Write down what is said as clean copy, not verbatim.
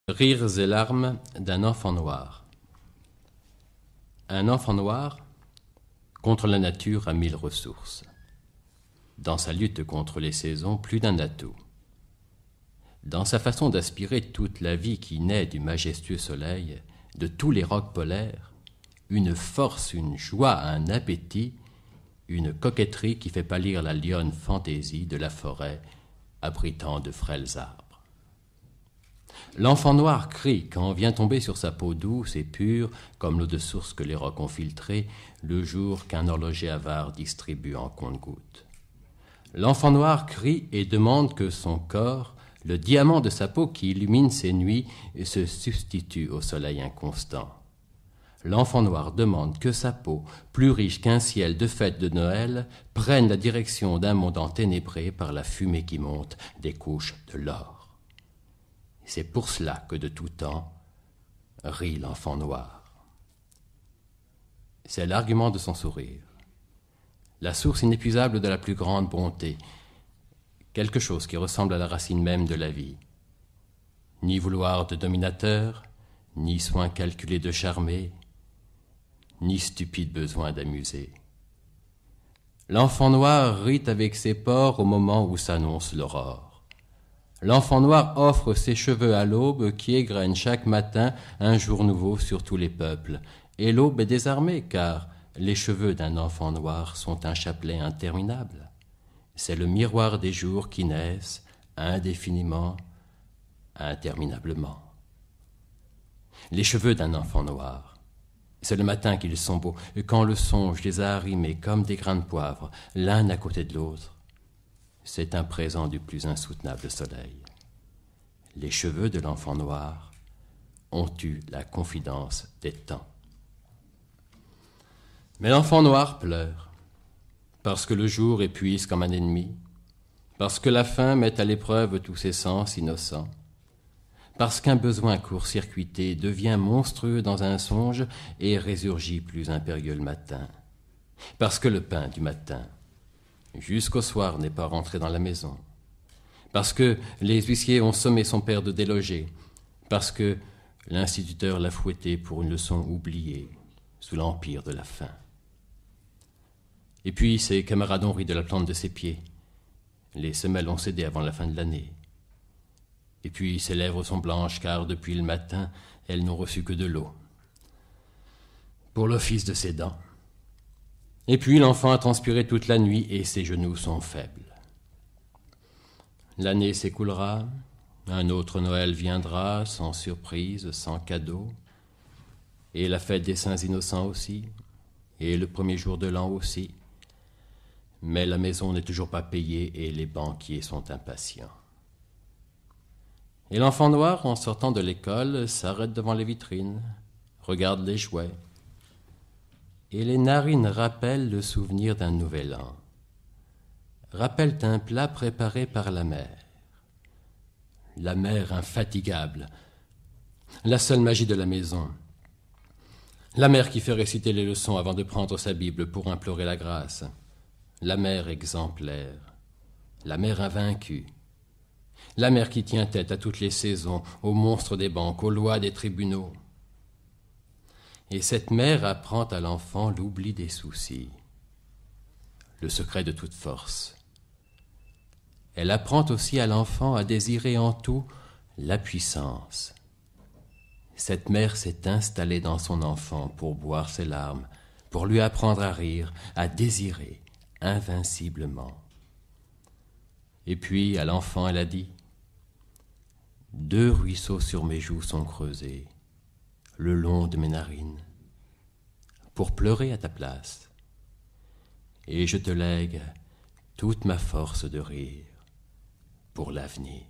Rires et larmes d'un enfant noir. Un enfant noir, contre la nature, a 1000 ressources. Dans sa lutte contre les saisons, plus d'un atout. Dans sa façon d'aspirer toute la vie qui naît du majestueux soleil, de tous les rocs polaires, une force, une joie, un appétit, une coquetterie qui fait pâlir la lionne fantaisie de la forêt abritant de frêles arbres. L'enfant noir crie quand vient tomber sur sa peau douce et pure, comme l'eau de source que les rocs ont filtrée, le jour qu'un horloger avare distribue en compte-gouttes. L'enfant noir crie et demande que son corps, le diamant de sa peau qui illumine ses nuits, se substitue au soleil inconstant. L'enfant noir demande que sa peau, plus riche qu'un ciel de fête de Noël, prenne la direction d'un monde enténébré par la fumée qui monte des couches de l'or. C'est pour cela que de tout temps rit l'enfant noir. C'est l'argument de son sourire, la source inépuisable de la plus grande bonté, quelque chose qui ressemble à la racine même de la vie. Ni vouloir de dominateur, ni soin calculé de charmer, ni stupide besoin d'amuser. L'enfant noir rit avec ses pores au moment où s'annonce l'aurore. L'enfant noir offre ses cheveux à l'aube qui égrène chaque matin un jour nouveau sur tous les peuples. Et l'aube est désarmée car les cheveux d'un enfant noir sont un chapelet interminable. C'est le miroir des jours qui naissent indéfiniment, interminablement. Les cheveux d'un enfant noir, c'est le matin qu'ils sont beaux, quand le songe les a arrimés comme des grains de poivre, l'un à côté de l'autre. C'est un présent du plus insoutenable soleil. Les cheveux de l'enfant noir ont eu la confidence des temps. Mais l'enfant noir pleure, parce que le jour épuise comme un ennemi, parce que la faim met à l'épreuve tous ses sens innocents, parce qu'un besoin court-circuité devient monstrueux dans un songe et résurgit plus impérieux le matin, parce que le pain du matin jusqu'au soir n'est pas rentré dans la maison, parce que les huissiers ont sommé son père de déloger, parce que l'instituteur l'a fouetté pour une leçon oubliée sous l'empire de la faim. Et puis ses camarades ont ri de la plante de ses pieds. Les semelles ont cédé avant la fin de l'année. Et puis ses lèvres sont blanches car depuis le matin, elles n'ont reçu que de l'eau pour l'office de ses dents. Et puis l'enfant a transpiré toute la nuit et ses genoux sont faibles. L'année s'écoulera, un autre Noël viendra, sans surprise, sans cadeau, et la fête des saints innocents aussi, et le premier jour de l'an aussi. Mais la maison n'est toujours pas payée et les banquiers sont impatients. Et l'enfant noir, en sortant de l'école, s'arrête devant les vitrines, regarde les jouets, et les narines rappellent le souvenir d'un nouvel an, rappellent un plat préparé par la mère infatigable, la seule magie de la maison, la mère qui fait réciter les leçons avant de prendre sa Bible pour implorer la grâce, la mère exemplaire, la mère invaincue, la mère qui tient tête à toutes les saisons, aux monstres des banques, aux lois des tribunaux. Et cette mère apprend à l'enfant l'oubli des soucis, le secret de toute force. Elle apprend aussi à l'enfant à désirer en tout la puissance. Cette mère s'est installée dans son enfant pour boire ses larmes, pour lui apprendre à rire, à désirer invinciblement. Et puis à l'enfant elle a dit « 2 ruisseaux sur mes joues sont creusés, le long de mes narines, pour pleurer à ta place. Et je te lègue toute ma force de rire pour l'avenir. »